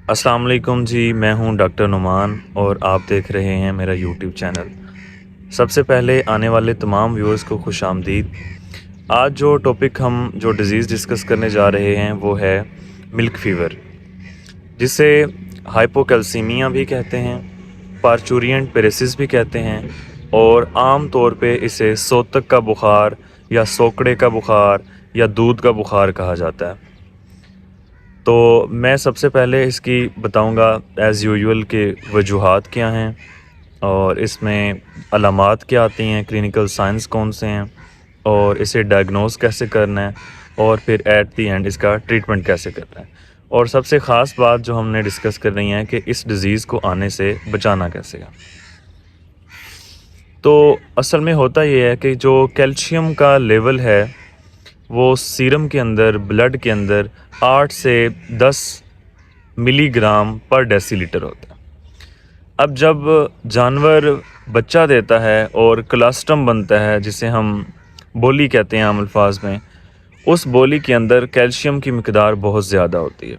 अस्सलाम वालेकुम जी, मैं हूं डॉक्टर नुमान और आप देख रहे हैं मेरा यूट्यूब चैनल। सबसे पहले आने वाले तमाम व्यूअर्स को खुशामदीद। आज जो डिज़ीज़ डिस्कस करने जा रहे हैं वो है मिल्क फ़ीवर, जिसे हाइपोकैल्सीमिया भी कहते हैं, पार्चुरिएंट पेरेसिस भी कहते हैं और आम तौर पे इसे सोतक का बुखार या सोकड़े का बुखार या दूध का बुखार कहा जाता है। तो मैं सबसे पहले इसकी बताऊंगा एज़ यूजुअल के वजूहात क्या हैं और इसमें अलामात क्या आती हैं, क्लिनिकल साइंस कौन से हैं और इसे डायग्नोस कैसे करना है और फिर एट द एंड इसका ट्रीटमेंट कैसे करना है। और सबसे ख़ास बात जो हमने डिस्कस कर रही है कि इस डिज़ीज़ को आने से बचाना कैसे है। तो असल में होता ये है कि जो कैल्शियम का लेवल है वो सीरम के अंदर, ब्लड के अंदर 8 से 10 मिलीग्राम पर डेसीलीटर होता है। अब जब जानवर बच्चा देता है और कोलोस्ट्रम बनता है, जिसे हम बोली कहते हैं आम अल्फाज में, उस बोली के अंदर कैल्शियम की मिकदार बहुत ज़्यादा होती है।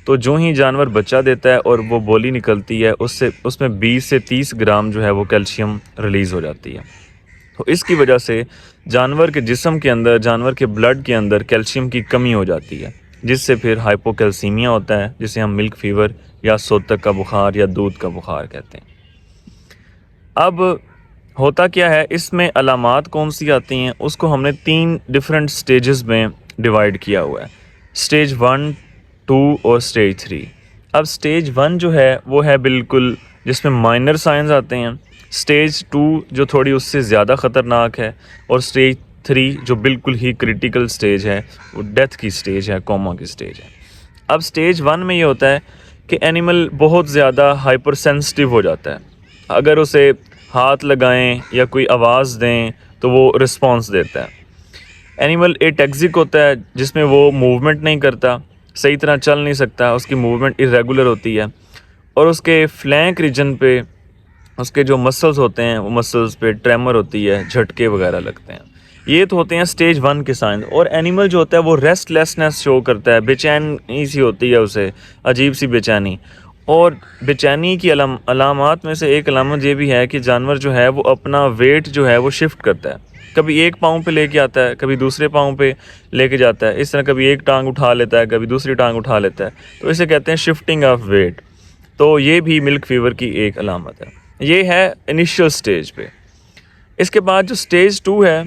तो जो ही जानवर बच्चा देता है और वो बोली निकलती है, उसमें 20 से 30 ग्राम जो है वो कैल्शियम रिलीज़ हो जाती है। तो इसकी वजह से जानवर के जिस्म के अंदर, जानवर के ब्लड के अंदर कैल्शियम की कमी हो जाती है, जिससे फिर हाइपोकैल्सीमिया होता है, जिसे हम मिल्क फ़ीवर या सोतक का बुखार या दूध का बुखार कहते हैं। अब होता क्या है, इसमें अलामात कौन सी आती हैं उसको हमने 3 डिफरेंट स्टेजेस में डिवाइड किया हुआ है, स्टेज 1, 2 और स्टेज 3। अब स्टेज 1 जो है वो है बिल्कुल जिसमें माइनर साइंस आते हैं, स्टेज 2 जो थोड़ी उससे ज़्यादा ख़तरनाक है, और स्टेज 3 जो बिल्कुल ही क्रिटिकल स्टेज है, वो डेथ की स्टेज है, कोमा की स्टेज है। अब स्टेज 1 में ये होता है कि एनिमल बहुत ज़्यादा हाइपर सेंसिटिव हो जाता है। अगर उसे हाथ लगाएं या कोई आवाज़ दें तो वो रिस्पॉन्स देता है। एनिमल एटैक्सिक होता है, जिसमें वो मूवमेंट नहीं करता, सही तरह चल नहीं सकता, उसकी मूवमेंट इरेगुलर होती है और उसके फ्लैंक रीजन पे उसके जो मसल्स होते हैं वो मसल्स पे ट्रेमर होती है, झटके वगैरह लगते हैं। ये तो होते हैं स्टेज 1 के साइन। और एनिमल जो होता है वो रेस्टलेसनेस शो करता है, बेचैनी सी होती है उसे, अजीब सी बेचैनी। और बेचैनी की अलामात में से एक अलामत ये भी है कि जानवर जो है वो अपना वेट जो है वो शिफ्ट करता है, कभी एक पाँव पे लेके आता है, कभी दूसरे पाँव पे लेके जाता है, इस तरह कभी एक टांग उठा लेता है, कभी दूसरी टांग उठा लेता है। तो इसे कहते हैं शिफ्टिंग ऑफ वेट। तो ये भी मिल्क फ़ीवर की एक अलामत है। ये है इनिशियल स्टेज पे। इसके बाद जो स्टेज 2 है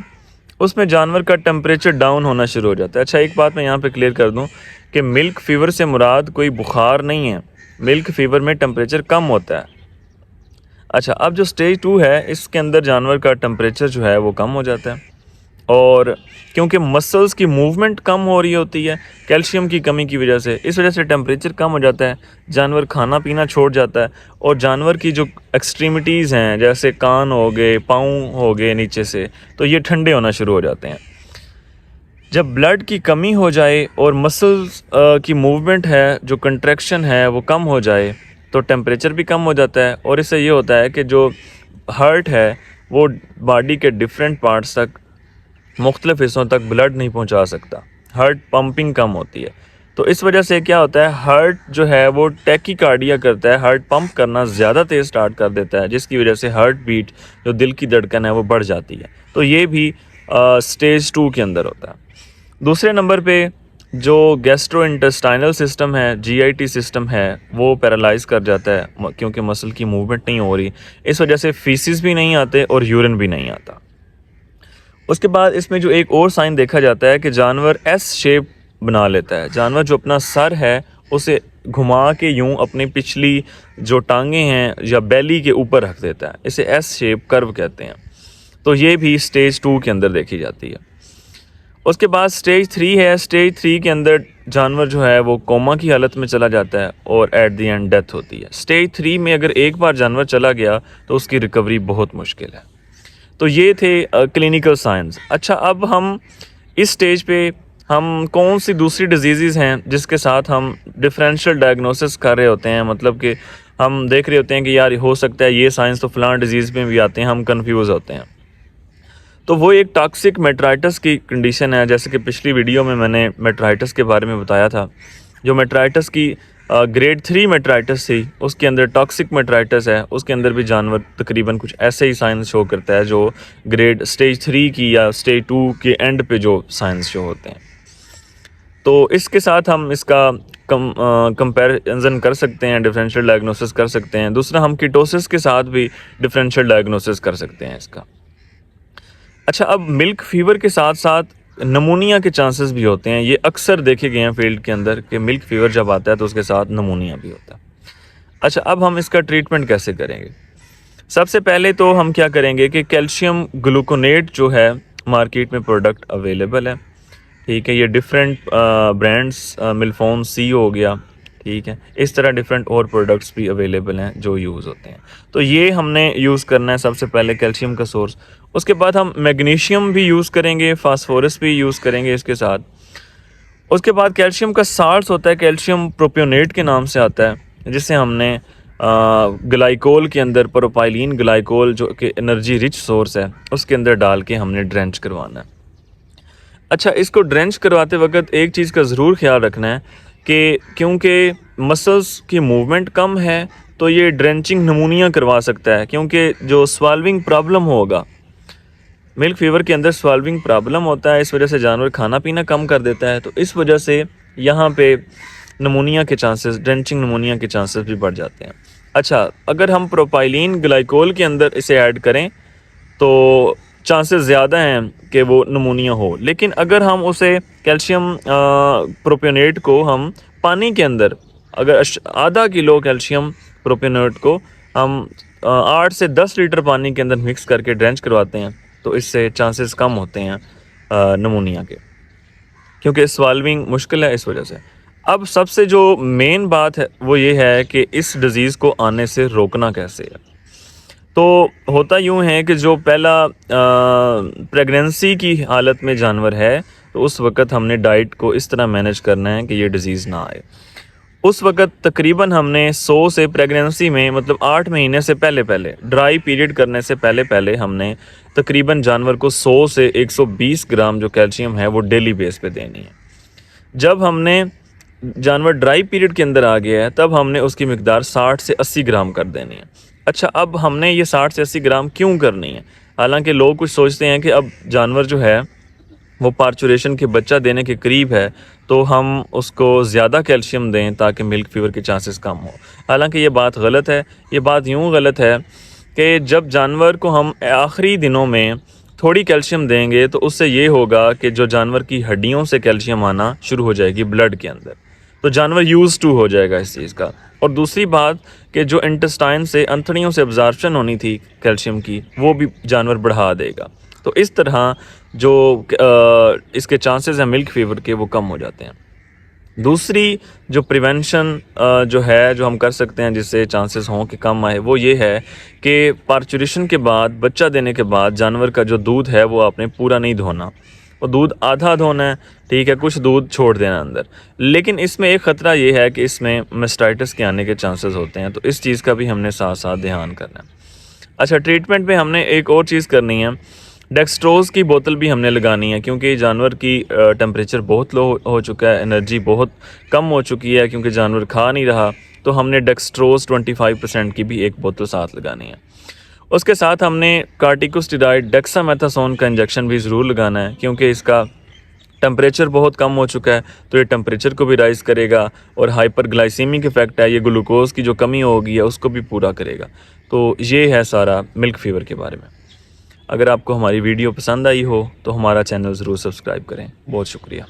उसमें जानवर का टेम्परेचर डाउन होना शुरू हो जाता है। अच्छा, एक बात मैं यहाँ पे क्लियर कर दूँ कि मिल्क फ़ीवर से मुराद कोई बुखार नहीं है, मिल्क फ़ीवर में टेम्परेचर कम होता है। अच्छा, अब जो स्टेज 2 है इसके अंदर जानवर का टेम्परेचर जो है वो कम हो जाता है, और क्योंकि मसल्स की मूवमेंट कम हो रही होती है कैल्शियम की कमी की वजह से, इस वजह से टेम्परेचर कम हो जाता है, जानवर खाना पीना छोड़ जाता है और जानवर की जो एक्सट्रीमिटीज़ हैं, जैसे कान हो गए, पाँव हो गए नीचे से, तो ये ठंडे होना शुरू हो जाते हैं। जब ब्लड की कमी हो जाए और मसल्स की मूवमेंट है, जो कंट्रैक्शन है वो कम हो जाए, तो टेम्परेचर भी कम हो जाता है। और इससे ये होता है कि जो हार्ट है वो बॉडी के डिफरेंट पार्ट्स तक, मुख्तलिफ हिस्सों तक ब्लड नहीं पहुंचा सकता, हार्ट पंपिंग कम होती है। तो इस वजह से क्या होता है, हार्ट जो है वो टैकीकार्डिया करता है, हार्ट पंप करना ज़्यादा तेज़ स्टार्ट कर देता है, जिसकी वजह से हार्ट बीट, जो दिल की धड़कन है, वो बढ़ जाती है। तो ये भी स्टेज 2 के अंदर होता है। दूसरे नंबर पे जो गैस्ट्रो इंटेस्टाइनल सिस्टम है, जीआईटी सिस्टम है, वो पैरालाइज कर जाता है क्योंकि मसल की मूवमेंट नहीं हो रही। इस वजह से फीसिस भी नहीं आते और यूरिन भी नहीं आता। उसके बाद इसमें जो एक और साइन देखा जाता है कि जानवर एस शेप बना लेता है। जानवर जो अपना सर है उसे घुमा के यूं अपनी पिछली जो टांगें हैं या बेली के ऊपर रख देता है, इसे एस शेप कर्व कहते हैं। तो ये भी स्टेज 2 के अंदर देखी जाती है। उसके बाद स्टेज 3 है। स्टेज 3 के अंदर जानवर जो है वो कोमा की हालत में चला जाता है और एट द एंड डेथ होती है। स्टेज 3 में अगर एक बार जानवर चला गया तो उसकी रिकवरी बहुत मुश्किल है। तो ये थे क्लिनिकल साइंस। अच्छा, अब हम इस स्टेज पे हम कौन सी दूसरी डिजीज़ हैं जिसके साथ हम डिफरेंशियल डायग्नोसिस कर रहे होते हैं, मतलब कि हम देख रहे होते हैं कि यार हो सकता है ये साइंस तो फ़लाँ डिजीज़ में भी आते हैं, हम कंफ्यूज होते हैं। तो वो एक टॉक्सिक मेट्राइटिस की कंडीशन है, जैसे कि पिछली वीडियो में मैंने मेट्राइटिस के बारे में बताया था। जो मेट्राइटिस की ग्रेड 3 मेट्राइटिस थी, उसके अंदर टॉक्सिक मेट्राइटिस है, उसके अंदर भी जानवर तकरीबन कुछ ऐसे ही साइंस शो करता है जो स्टेज 3 की या स्टेज 2 के एंड पे जो साइंस शो होते हैं। तो इसके साथ हम इसका कंपैरिजन कर सकते हैं, डिफरेंशियल डायग्नोसिस कर सकते हैं। दूसरा, हम कीटोसिस के साथ भी डिफरेंशियल डायग्नोसिस कर सकते हैं इसका। अच्छा, अब मिल्क फीवर के साथ साथ नमूनिया के चांसेस भी होते हैं। ये अक्सर देखे गए हैं फील्ड के अंदर कि मिल्क फीवर जब आता है तो उसके साथ नमूनिया भी होता है। अच्छा, अब हम इसका ट्रीटमेंट कैसे करेंगे? सबसे पहले तो हम क्या करेंगे कि कैल्शियम ग्लूकोनेट जो है मार्केट में प्रोडक्ट अवेलेबल है, ठीक है। ये डिफरेंट ब्रांड्स, मिल्फॉन सी हो गया, ठीक है, इस तरह डिफरेंट और प्रोडक्ट्स भी अवेलेबल हैं जो यूज़ होते हैं। तो ये हमने यूज़ करना है सबसे पहले कैल्शियम का सोर्स। उसके बाद हम मैग्नीशियम भी यूज़ करेंगे, फास्फोरस भी यूज़ करेंगे इसके साथ। उसके बाद कैल्शियम का साल्ट होता है, कैल्शियम प्रोपियोनेट के नाम से आता है, जिसे हमने ग्लाइकोल के अंदर, प्रोपाइलीन ग्लाइकोल जो कि एनर्जी रिच सोर्स है, उसके अंदर डाल के हमने ड्रेंच करवाना है। अच्छा, इसको ड्रेंच करवाते वक्त एक चीज़ का ज़रूर ख्याल रखना है कि क्योंकि मसल्स की मूवमेंट कम है तो ये ड्रेंचिंग नमूनिया करवा सकता है, क्योंकि जो स्वाल्विंग प्रॉब्लम होगा, मिल्क फीवर के अंदर स्वाल्विंग प्रॉब्लम होता है, इस वजह से जानवर खाना पीना कम कर देता है। तो इस वजह से यहाँ पे नमूनिया के चांसेस, ड्रेंचिंग नमूनिया के चांसेस भी बढ़ जाते हैं। अच्छा, अगर हम प्रोपाइलीन ग्लाइकोल के अंदर इसे ऐड करें तो चांसेस ज़्यादा हैं कि वो नमूनिया हो। लेकिन अगर हम उसे कैल्शियम प्रोपियोनेट को हम पानी के अंदर, अगर आधा किलो कैल्शियम प्रोपियोनेट को हम 8 से 10 लीटर पानी के अंदर मिक्स करके ड्रेंच करवाते हैं तो इससे चांसेस कम होते हैं नमूनिया के, क्योंकि स्वाल्विंग मुश्किल है इस वजह से। अब सबसे जो मेन बात है वो ये है कि इस डिज़ीज़ को आने से रोकना कैसे है। तो होता यूँ है कि जो पहला प्रेगनेंसी की हालत में जानवर है तो उस वक़्त हमने डाइट को इस तरह मैनेज करना है कि ये डिज़ीज़ ना आए। उस वक़्त तकरीबन हमने 100 से प्रेगनेंसी में, मतलब 8 महीने से पहले ड्राई पीरियड करने से पहले हमने तकरीबन जानवर को 100 से 120 ग्राम जो कैल्शियम है वो डेली बेस पे देनी है। जब हमने जानवर ड्राई पीरियड के अंदर आ गया है तब हमने उसकी मिकदार 60 से 80 ग्राम कर देनी है। अच्छा, अब हमने ये 60 से 80 ग्राम क्यों करनी है? हालांकि लोग कुछ सोचते हैं कि अब जानवर जो है वो पार्चुरेशन के बच्चा देने के करीब है तो हम उसको ज़्यादा कैल्शियम दें ताकि मिल्क फीवर के चांसेस कम हो। हालांकि ये बात गलत है। ये बात यूँ गलत है कि जब जानवर को हम आखिरी दिनों में थोड़ी कैल्शियम देंगे तो उससे ये होगा कि जो जानवर की हड्डियों से कैल्शियम आना शुरू हो जाएगी ब्लड के अंदर, तो जानवर यूज़ टू हो जाएगा इस चीज़ का। और दूसरी बात कि जो इंटेस्टाइन से, अंथड़ियों से एब्जॉर्प्शन होनी थी कैल्शियम की, वो भी जानवर बढ़ा देगा। तो इस तरह जो इसके चांसेस हैं मिल्क फीवर के वो कम हो जाते हैं। दूसरी जो प्रिवेंशन जो है, जो हम कर सकते हैं जिससे चांसेस हों कि कम आए, वो ये है कि पार्चुरेशन के बाद, बच्चा देने के बाद जानवर का जो दूध है वो आपने पूरा नहीं धोना, वो दूध आधा धोना है, ठीक है, कुछ दूध छोड़ देना अंदर। लेकिन इसमें एक ख़तरा ये है कि इसमें मास्टाइटिस के आने के चांसेस होते हैं, तो इस चीज़ का भी हमने साथ साथ ध्यान करना है। अच्छा, ट्रीटमेंट में हमने एक और चीज़ करनी है, डेक्सट्रोज़ की बोतल भी हमने लगानी है, क्योंकि जानवर की टेम्परेचर बहुत लो हो चुका है, एनर्जी बहुत कम हो चुकी है, क्योंकि जानवर खा नहीं रहा, तो हमने डेक्सट्रोज़ 25% की भी एक बोतल साथ लगानी है। उसके साथ हमने कार्टिकोस्टेरॉइड डेक्सामेथासोन का इंजेक्शन भी ज़रूर लगाना है, क्योंकि इसका टेम्परेचर बहुत कम हो चुका है तो ये टेम्परेचर को भी राइज़ करेगा, और हाइपरग्लाइसीमिक इफ़ेक्ट है, ये ग्लूकोज़ की जो कमी हो गई है उसको भी पूरा करेगा। तो ये है सारा मिल्क फीवर के बारे में। अगर आपको हमारी वीडियो पसंद आई हो तो हमारा चैनल ज़रूर सब्सक्राइब करें। बहुत शुक्रिया।